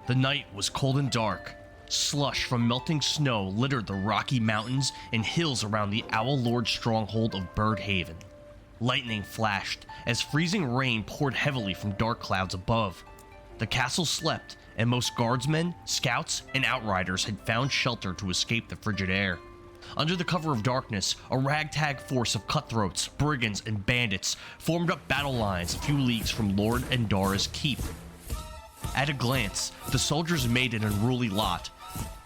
The night was cold and dark. Slush from melting snow littered the rocky mountains and hills around the Owl Lord's stronghold of Birdhaven. Lightning flashed as freezing rain poured heavily from dark clouds above. The castle slept, and most guardsmen, scouts, and outriders had found shelter to escape the frigid air. Under the cover of darkness, a ragtag force of cutthroats, brigands, and bandits formed up battle lines a few leagues from Lord Endara's keep. At a glance, the soldiers made an unruly lot,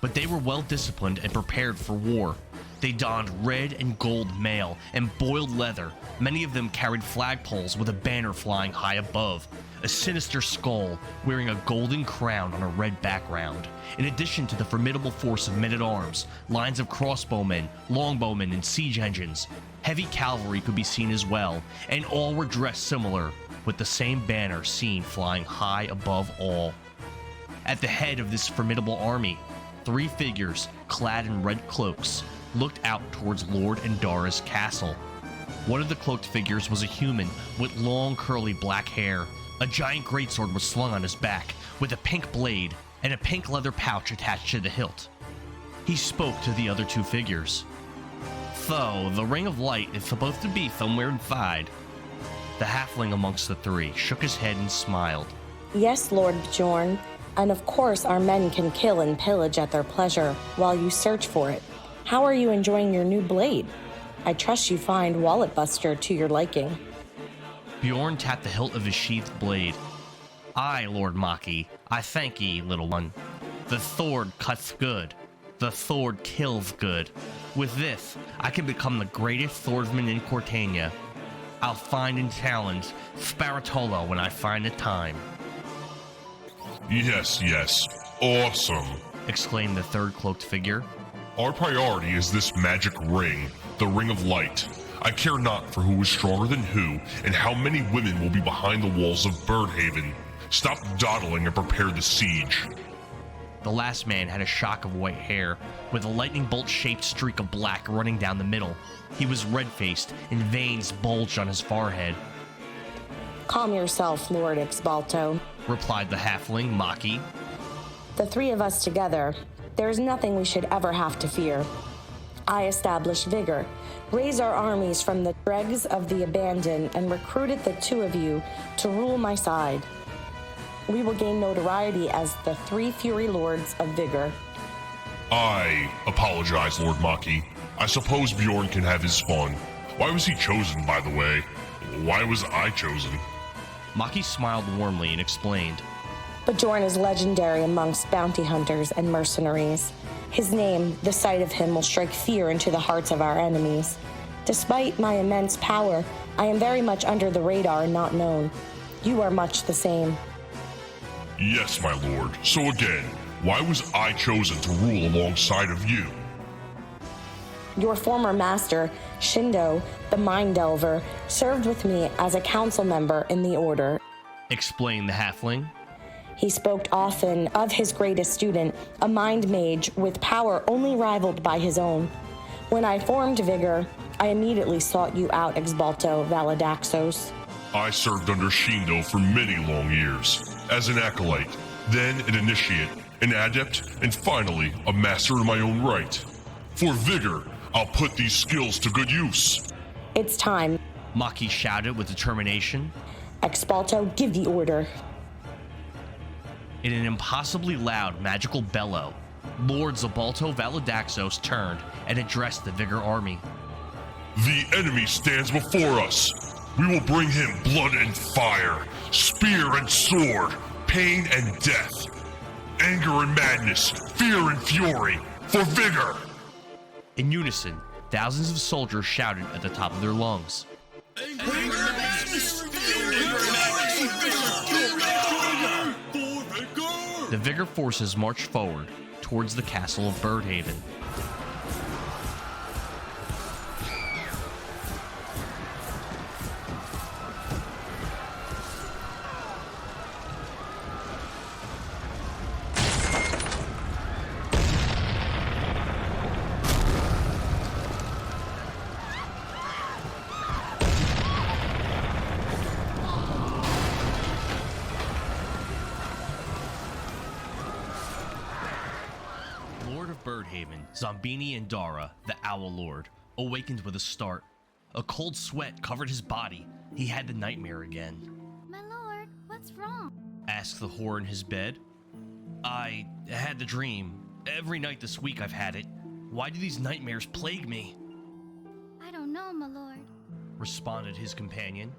but they were well disciplined and prepared for war. They donned red and gold mail and boiled leather. Many of them carried flagpoles with a banner flying high above, a sinister skull wearing a golden crown on a red background. In addition to the formidable force of men-at-arms, lines of crossbowmen, longbowmen, and siege engines, heavy cavalry could be seen as well, and all were dressed similar, with the same banner seen flying high above all. At the head of this formidable army, 3 figures, clad in red cloaks, looked out towards Lord Endara's castle. One of the cloaked figures was a human with long curly black hair. A giant greatsword was slung on his back, with a pink blade and a pink leather pouch attached to the hilt. He spoke to the other 2 figures. "So, the Ring of Light is supposed to be somewhere inside." The halfling amongst the 3 shook his head and smiled. "Yes, Lord Bjorn, and of course our men can kill and pillage at their pleasure while you search for it. How are you enjoying your new blade? I trust you find Wallet Buster to your liking." Bjorn tapped the hilt of his sheathed blade. "Aye, Lord Maki, I thank ye, little one. The sword cuts good. The sword kills good. With this, I can become the greatest swordsman in Cortania. I'll find and challenge Sparatolo when I find the time." Yes, awesome, exclaimed the 3rd cloaked figure. "Our priority is this magic ring, the Ring of Light. I care not for who is stronger than who, and how many women will be behind the walls of Birdhaven. Stop dawdling and prepare the siege." The last man had a shock of white hair, with a lightning bolt-shaped streak of black running down the middle. He was red-faced, and veins bulged on his forehead. "Calm yourself, Lord Exbalto," replied the halfling, Maki. "The 3 of us together, there is nothing we should ever have to fear. I established Vigor, raised our armies from the dregs of the abandoned, and recruited the 2 of you to rule my side. We will gain notoriety as the 3 Fury Lords of Vigor." "I apologize, Lord Maki. I suppose Bjorn can have his fun. Why was he chosen, by the way? Why was I chosen?" Maki smiled warmly and explained. "Bjorn is legendary amongst bounty hunters and mercenaries. His name, the sight of him, will strike fear into the hearts of our enemies. Despite my immense power, I am very much under the radar and not known. You are much the same." "Yes, my lord. So again, why was I chosen to rule alongside of you?" "Your former master, Shindo, the Mind Delver, served with me as a council member in the Order," explained the halfling. "He spoke often of his greatest student, a mind mage with power only rivaled by his own. When I formed Vigor, I immediately sought you out, Exbalto Valadaxos." "I served under Shindo for many long years, as an acolyte, then an initiate, an adept, and finally a master in my own right. For Vigor, I'll put these skills to good use." "It's time," Maki shouted with determination. "Exbalto, give the order." In an impossibly loud magical bellow, Lord Zabalto Valadaxos turned and addressed the Vigor army. "The enemy stands before us. We will bring him blood and fire, spear and sword, pain and death, anger and madness, fear and fury, for Vigor." In unison, thousands of soldiers shouted at the top of their lungs. The Vigor forces marched forward towards the castle of Birdhaven. of Birdhaven, Zombini and Dara, the Owl Lord, awakened with a start. A cold sweat covered his body. He had the nightmare again. My lord, what's wrong? Asked the whore in his bed. I had the dream. Every night this week I've had it. Why do these nightmares plague me? I don't know, my lord. Responded his companion.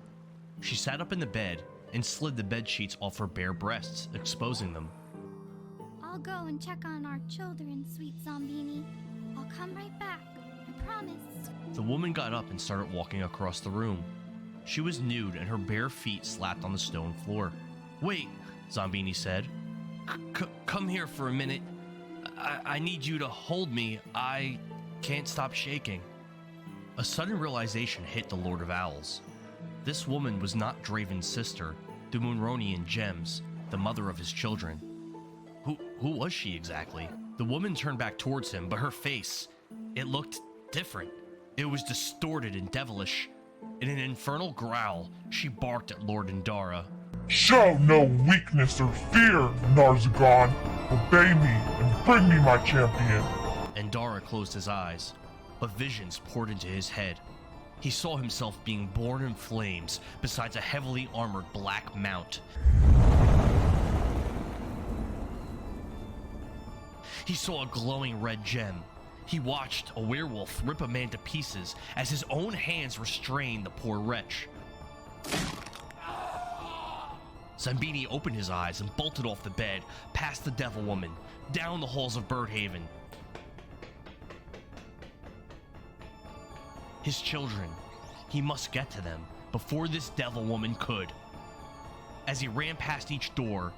She sat up in the bed and slid the bed sheets off her bare breasts, exposing them. I'll go and check on our children, sweet Zombini. I'll come right back, I promise. The woman got up and started walking across the room. She was nude and her bare feet slapped on the stone floor. Wait, Zombini said. Come here for a minute. I need you to hold me. I can't stop shaking. A sudden realization hit the Lord of Owls. This woman was not Draven's sister, the Moonronian Gems, the mother of his children. Who was she exactly? The woman turned back towards him, but her face, it looked different. It was distorted and devilish. In an infernal growl, she barked at Lord and Dara. Show no weakness or fear, Narzagon. Obey me and bring me my champion. And Dara closed his eyes, but visions poured into his head. He saw himself being born in flames besides a heavily armored black mount. He saw a glowing red gem. He watched a werewolf rip a man to pieces as his own hands restrained the poor wretch. Zombini opened his eyes and bolted off the bed, past the devil woman, down the halls of Birdhaven. His children. He must get to them before this devil woman could. As he ran past each door,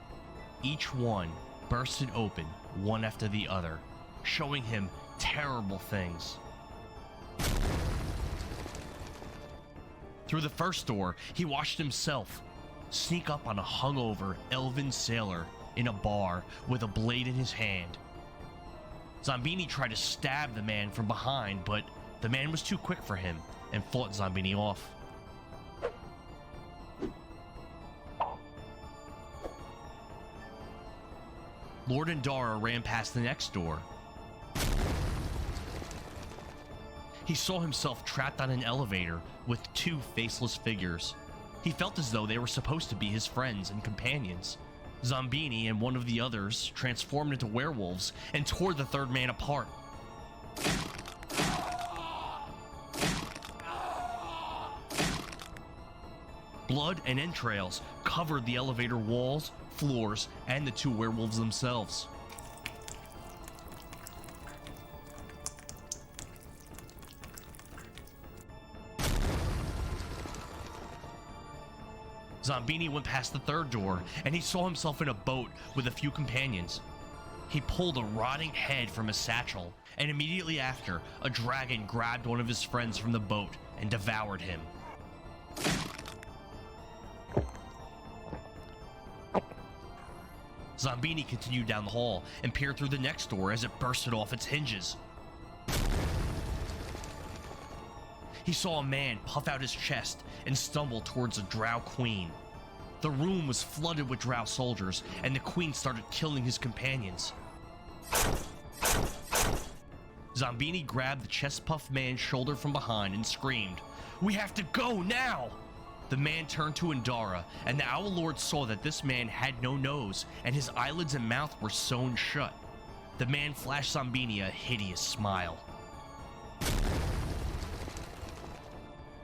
each one bursted open, one after the other, showing him terrible things. Through the first door, he watched himself sneak up on a hungover elven sailor in a bar with a blade in his hand. Zombini tried to stab the man from behind, but the man was too quick for him and fought Zombini off. Lord and Dara ran past the next door. He saw himself trapped on an elevator with two faceless figures. He felt as though they were supposed to be his friends and companions. Zombini and one of the others transformed into werewolves and tore the third man apart. Blood and entrails covered the elevator walls, floors, and the two werewolves themselves. Zombini went past the third door, and he saw himself in a boat with a few companions. He pulled a rotting head from his satchel, and immediately after, a dragon grabbed one of his friends from the boat and devoured him. Zombini continued down the hall and peered through the next door as it bursted off its hinges. He saw a man puff out his chest and stumble towards a drow queen. The room was flooded with drow soldiers, and the queen started killing his companions. Zombini grabbed the chest-puffed man's shoulder from behind and screamed, "We have to go now!" The man turned to Indara, and the Owl Lord saw that this man had no nose, and his eyelids and mouth were sewn shut. The man flashed Zombini a hideous smile.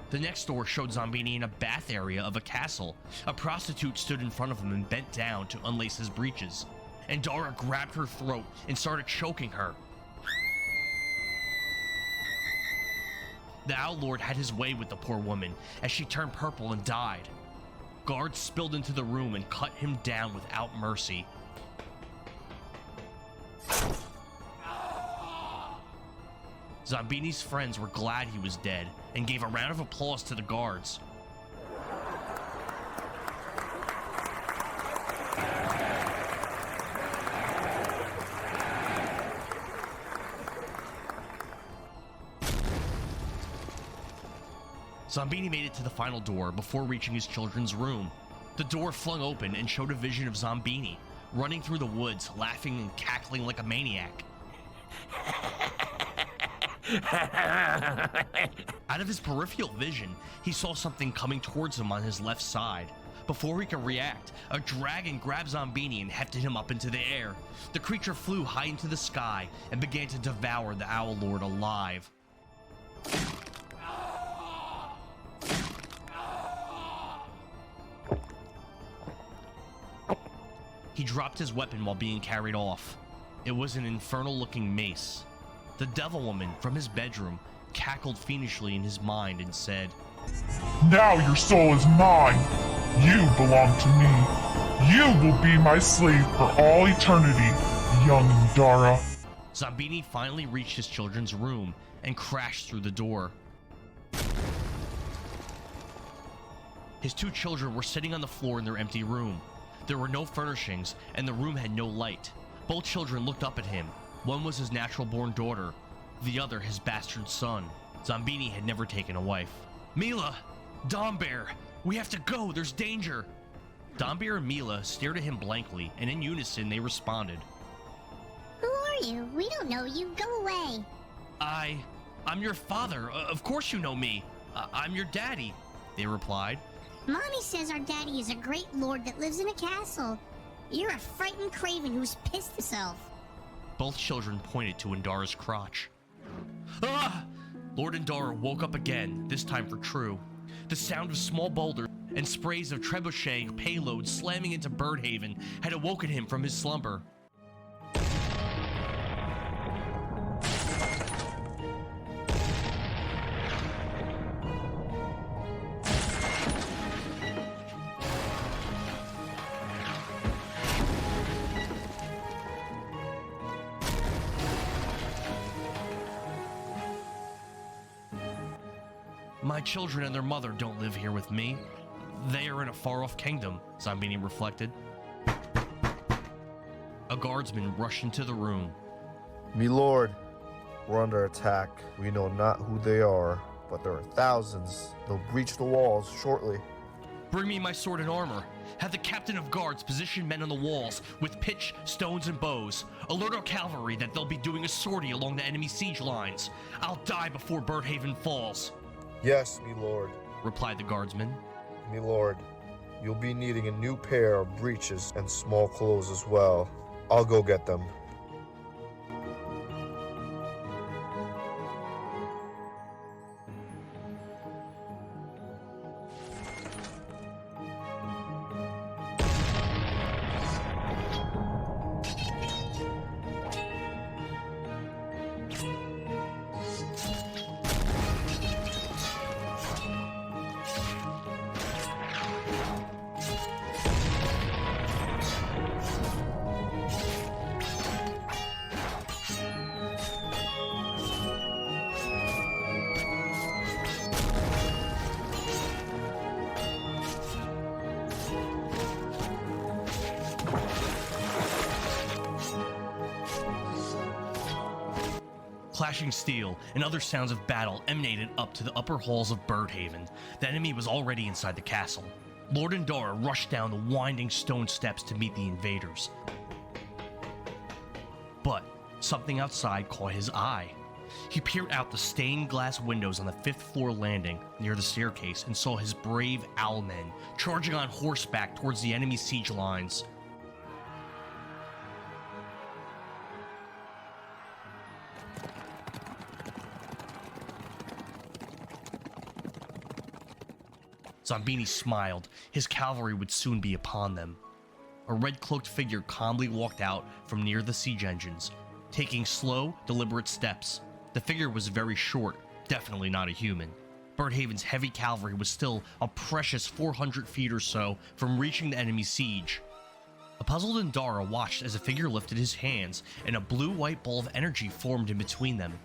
The next door showed Zombini in a bath area of a castle. A prostitute stood in front of him and bent down to unlace his breeches. Indara grabbed her throat and started choking her. The Owl Lord had his way with the poor woman as she turned purple and died. Guards spilled into the room and cut him down without mercy. Zombini's friends were glad he was dead and gave a round of applause to the guards. Zombini made it to the final door before reaching his children's room. The door flung open and showed a vision of Zombini running through the woods, laughing and cackling like a maniac. Out of his peripheral vision, he saw something coming towards him on his left side. Before he could react, a dragon grabbed Zombini and hefted him up into the air. The creature flew high into the sky and began to devour the Owl Lord alive. He dropped his weapon while being carried off. It was an infernal-looking mace. The Devil Woman, from his bedroom, cackled fiendishly in his mind and said, Now your soul is mine. You belong to me. You will be my slave for all eternity, young Indara. Zombini finally reached his children's room and crashed through the door. His two children were sitting on the floor in their empty room. There were no furnishings, and the room had no light. Both children looked up at him. One was his natural-born daughter, the other his bastard son. Zombini had never taken a wife. Mila! Dombear! We have to go! There's danger! Dombear and Mila stared at him blankly, and in unison they responded. Who are you? We don't know you. Go away. I'm your father. Of course you know me. I'm your daddy, they replied. Mommy says our daddy is a great lord that lives in a castle. You're a frightened craven who's pissed himself. Both children pointed to Indara's crotch. Ah! Lord Indara woke up again, this time for true. The sound of small boulders and sprays of trebuchet payloads slamming into Birdhaven had awoken him from his slumber. My children and their mother don't live here with me. They are in a far-off kingdom, Zombini reflected. A guardsman rushed into the room. Milord, we're under attack. We know not who they are, but there are thousands. They'll breach the walls shortly. Bring me my sword and armor. Have the captain of guards position men on the walls with pitch, stones, and bows. Alert our cavalry that they'll be doing a sortie along the enemy siege lines. I'll die before Birdhaven falls. Yes, Milord, replied the guardsman. Milord, you'll be needing a new pair of breeches and small clothes as well. I'll go get them. Clashing steel and other sounds of battle emanated up to the upper halls of Birdhaven. The enemy was already inside the castle. Lord Indara rushed down the winding stone steps to meet the invaders. But something outside caught his eye. He peered out the stained glass windows on the 5th floor landing near the staircase and saw his brave owlmen charging on horseback towards the enemy siege lines. Zombini smiled. His cavalry would soon be upon them. A red-cloaked figure calmly walked out from near the siege engines, taking slow, deliberate steps. The figure was very short, definitely not a human. Birdhaven's heavy cavalry was still a precious 400 feet or so from reaching the enemy siege. A puzzled Indara watched as a figure lifted his hands, and a blue-white ball of energy formed in between them.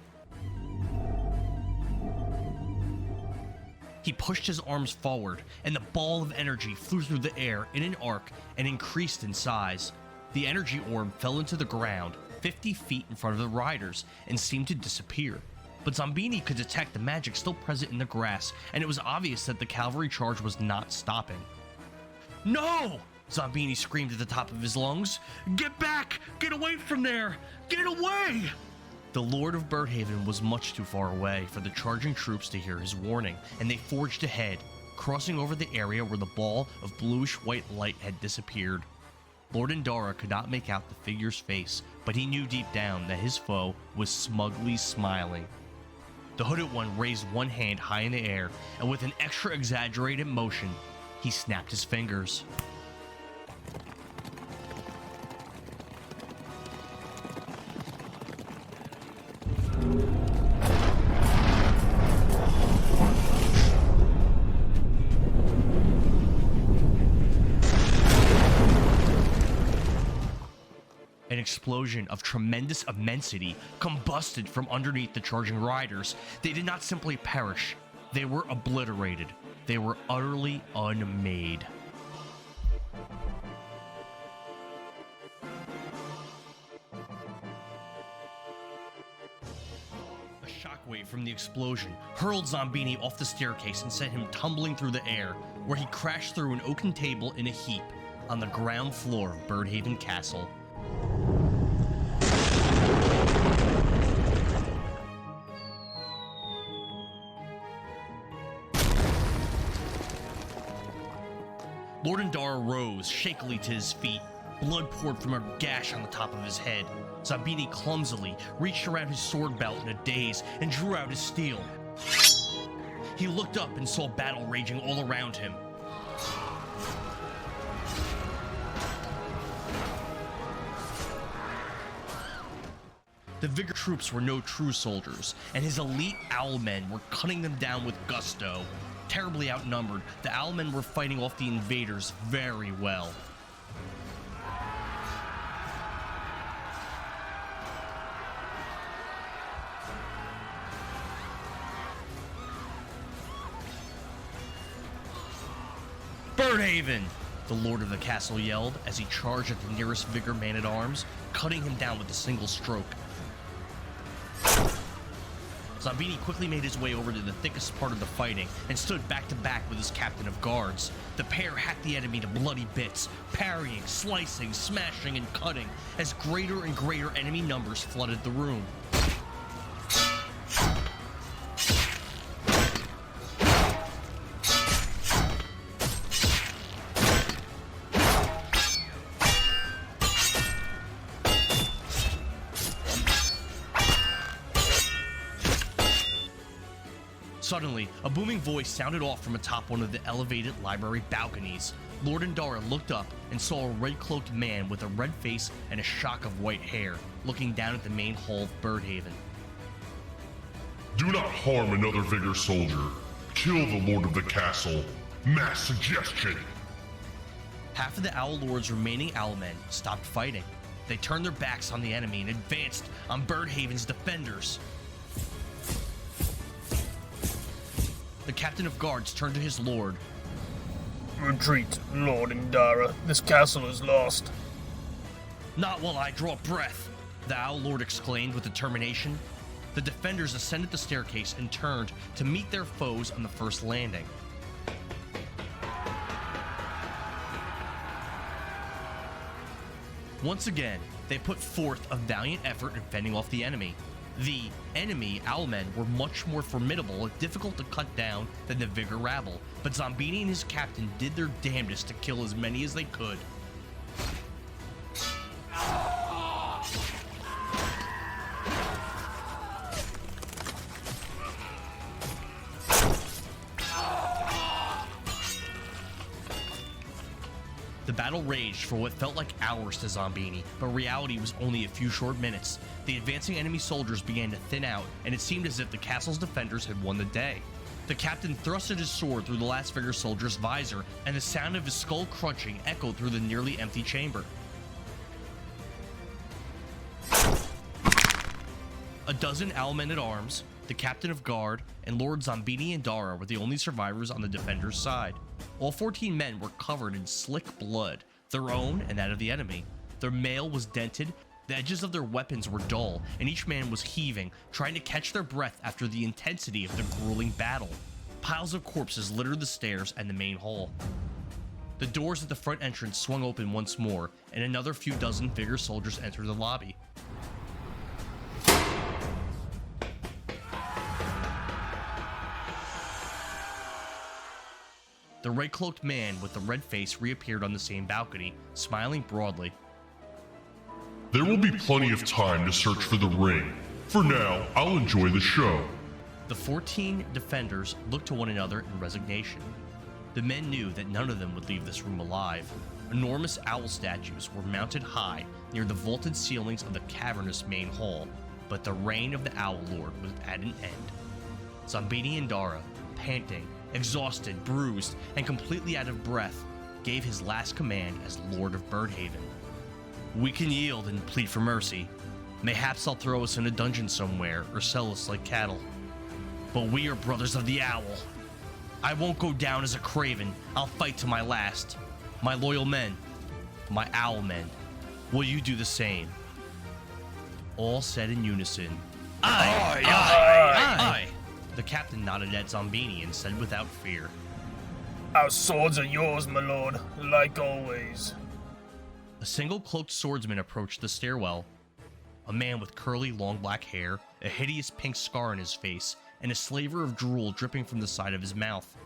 He pushed his arms forward, and the ball of energy flew through the air in an arc and increased in size. The energy orb fell into the ground 50 feet in front of the riders and seemed to disappear. But Zombini could detect the magic still present in the grass, and it was obvious that the cavalry charge was not stopping. "No!" Zombini screamed at the top of his lungs. "Get back! Get away from there! Get away!" The Lord of Birdhaven was much too far away for the charging troops to hear his warning, and they forged ahead, crossing over the area where the ball of bluish-white light had disappeared. Lord Indara could not make out the figure's face, but he knew deep down that his foe was smugly smiling. The hooded one raised one hand high in the air, and with an extra exaggerated motion, he snapped his fingers. An explosion of tremendous immensity combusted from underneath the charging riders. They did not simply perish, they were obliterated. They were utterly unmade. A shockwave from the explosion hurled Zombini off the staircase and sent him tumbling through the air, where he crashed through an oaken table in a heap on the ground floor of Birdhaven Castle. Lord Indara rose shakily to his feet. Blood poured from a gash on the top of his head. Zombini clumsily reached around his sword belt in a daze and drew out his steel. He looked up and saw battle raging all around him. The Vigor troops were no true soldiers, and his elite owlmen were cutting them down with gusto. Terribly outnumbered, the owlmen were fighting off the invaders very well. Birdhaven! The lord of the castle yelled as he charged at the nearest Vigor man-at-arms, cutting him down with a single stroke. Zombini quickly made his way over to the thickest part of the fighting and stood back to back with his captain of guards. The pair hacked the enemy to bloody bits, parrying, slicing, smashing, and cutting as greater and greater enemy numbers flooded the room. Suddenly, a booming voice sounded off from atop one of the elevated library balconies. Lord Indara looked up and saw a red-cloaked man with a red face and a shock of white hair, looking down at the main hall of Birdhaven. Do not harm another Vigor soldier. Kill the lord of the castle. Mass suggestion. Half of the Owl Lord's remaining owlmen stopped fighting. They turned their backs on the enemy and advanced on Birdhaven's defenders. The captain of guards turned to his lord. Retreat, Lord Indara. This castle is lost. Not while I draw breath, the Owl Lord exclaimed with determination. The defenders ascended the staircase and turned to meet their foes on the first landing. Once again, they put forth a valiant effort in fending off the enemy. The enemy owlmen were much more formidable and difficult to cut down than the Vigor rabble, but Zombini and his captain did their damnedest to kill as many as they could. The battle raged for what felt like hours to Zombini, but reality was only a few short minutes. The advancing enemy soldiers began to thin out, and it seemed as if the castle's defenders had won the day. The captain thrusted his sword through the last Vigor soldier's visor, and the sound of his skull crunching echoed through the nearly empty chamber. A dozen owlmen-at-arms, the captain of guard, and Lord Zombini Indara were the only survivors on the defenders' side. All 14 men were covered in slick blood, their own and that of the enemy. Their mail was dented, the edges of their weapons were dull, and each man was heaving, trying to catch their breath after the intensity of the grueling battle. Piles of corpses littered the stairs and the main hall. The doors at the front entrance swung open once more, and another few dozen Vigor soldiers entered the lobby. The red-cloaked man with the red face reappeared on the same balcony, smiling broadly. There will be plenty of time to search for the ring. For now, I'll enjoy the show. The 14 defenders looked to one another in resignation. The men knew that none of them would leave this room alive. Enormous owl statues were mounted high near the vaulted ceilings of the cavernous main hall, but the reign of the Owl Lord was at an end. Zombini and Dara, panting, exhausted, bruised, and completely out of breath, gave his last command as Lord of Birdhaven. We can yield and plead for mercy. Mayhaps they'll throw us in a dungeon somewhere or sell us like cattle. But we are brothers of the Owl. I won't go down as a craven. I'll fight to my last. My loyal men, my owl men, will you do the same? All said in unison, Aye! Aye! Aye! Aye! The captain nodded at Zombini and said without fear, Our swords are yours, my lord, like always. A single cloaked swordsman approached the stairwell. A man with curly, long black hair, a hideous pink scar on his face, and a slaver of drool dripping from the side of his mouth.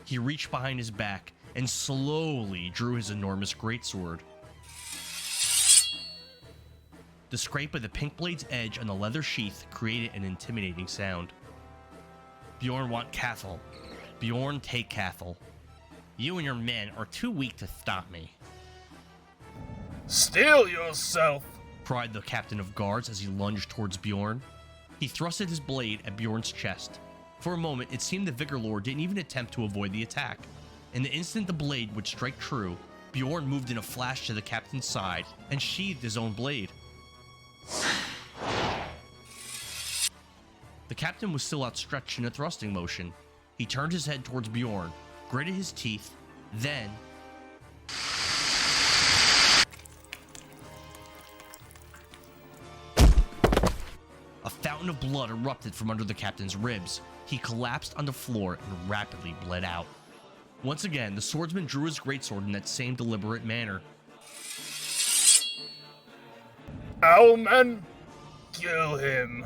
He reached behind his back and slowly drew his enormous greatsword. The scrape of the pink blade's edge on the leather sheath created an intimidating sound. Bjorn want Cathal. Bjorn take Cathal. You and your men are too weak to stop me. Steel yourself! Cried the captain of guards as he lunged towards Bjorn. He thrusted his blade at Bjorn's chest. For a moment, it seemed the Vigor Lord didn't even attempt to avoid the attack. In the instant the blade would strike true, Bjorn moved in a flash to the captain's side and sheathed his own blade. The captain was still outstretched in a thrusting motion. He turned his head towards Bjorn, gritted his teeth, then... A fountain of blood erupted from under the captain's ribs. He collapsed on the floor and rapidly bled out. Once again, the swordsman drew his greatsword in that same deliberate manner. Owlman, kill him!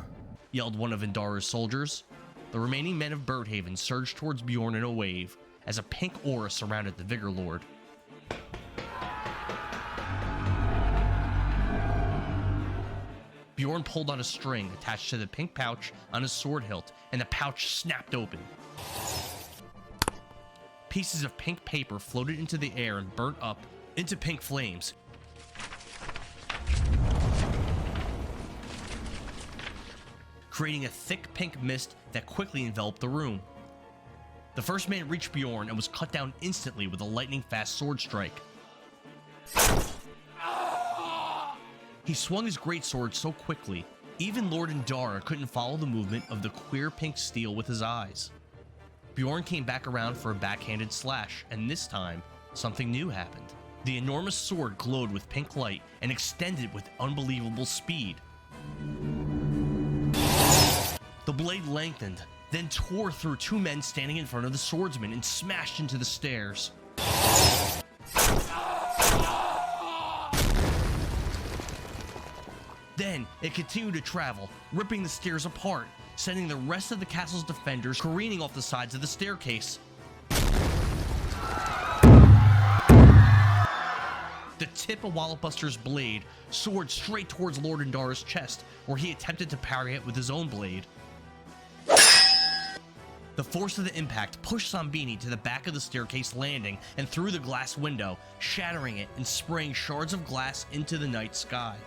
Yelled one of Indara's soldiers. The remaining men of Birdhaven surged towards Bjorn in a wave as a pink aura surrounded the Vigor Lord. Bjorn pulled on a string attached to the pink pouch on his sword hilt, and the pouch snapped open. Pieces of pink paper floated into the air and burnt up into pink flames. Creating a thick pink mist that quickly enveloped the room. The first man reached Bjorn and was cut down instantly with a lightning-fast sword strike. He swung his greatsword so quickly, even Lord Indara couldn't follow the movement of the queer pink steel with his eyes. Bjorn came back around for a backhanded slash, and this time, something new happened. The enormous sword glowed with pink light and extended with unbelievable speed. The blade lengthened, then tore through two men standing in front of the swordsman and smashed into the stairs. Then it continued to travel, ripping the stairs apart, sending the rest of the castle's defenders careening off the sides of the staircase. The tip of Wallopbuster's blade soared straight towards Lord Indara's chest, where he attempted to parry it with his own blade. The force of the impact pushed Zombini to the back of the staircase landing and through the glass window, shattering it and spraying shards of glass into the night sky.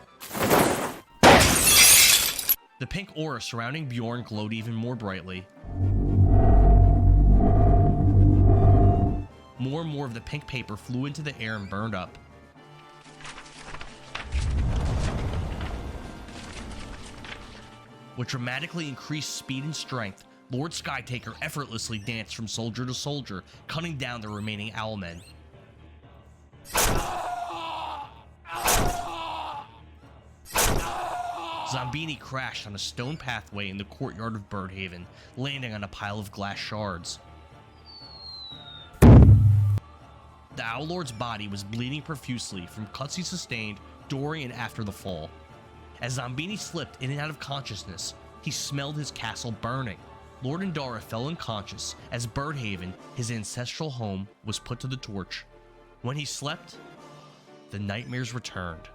The pink aura surrounding Bjorn glowed even more brightly. More and more of the pink paper flew into the air and burned up. With dramatically increased speed and strength, Lord Skytaker effortlessly danced from soldier to soldier, cutting down the remaining owlmen. Zombini crashed on a stone pathway in the courtyard of Birdhaven, landing on a pile of glass shards. The Owl Lord's body was bleeding profusely from cuts he sustained during and after the fall. As Zombini slipped in and out of consciousness, he smelled his castle burning. Lord Indara fell unconscious as Birdhaven, his ancestral home, was put to the torch. When he slept, the nightmares returned.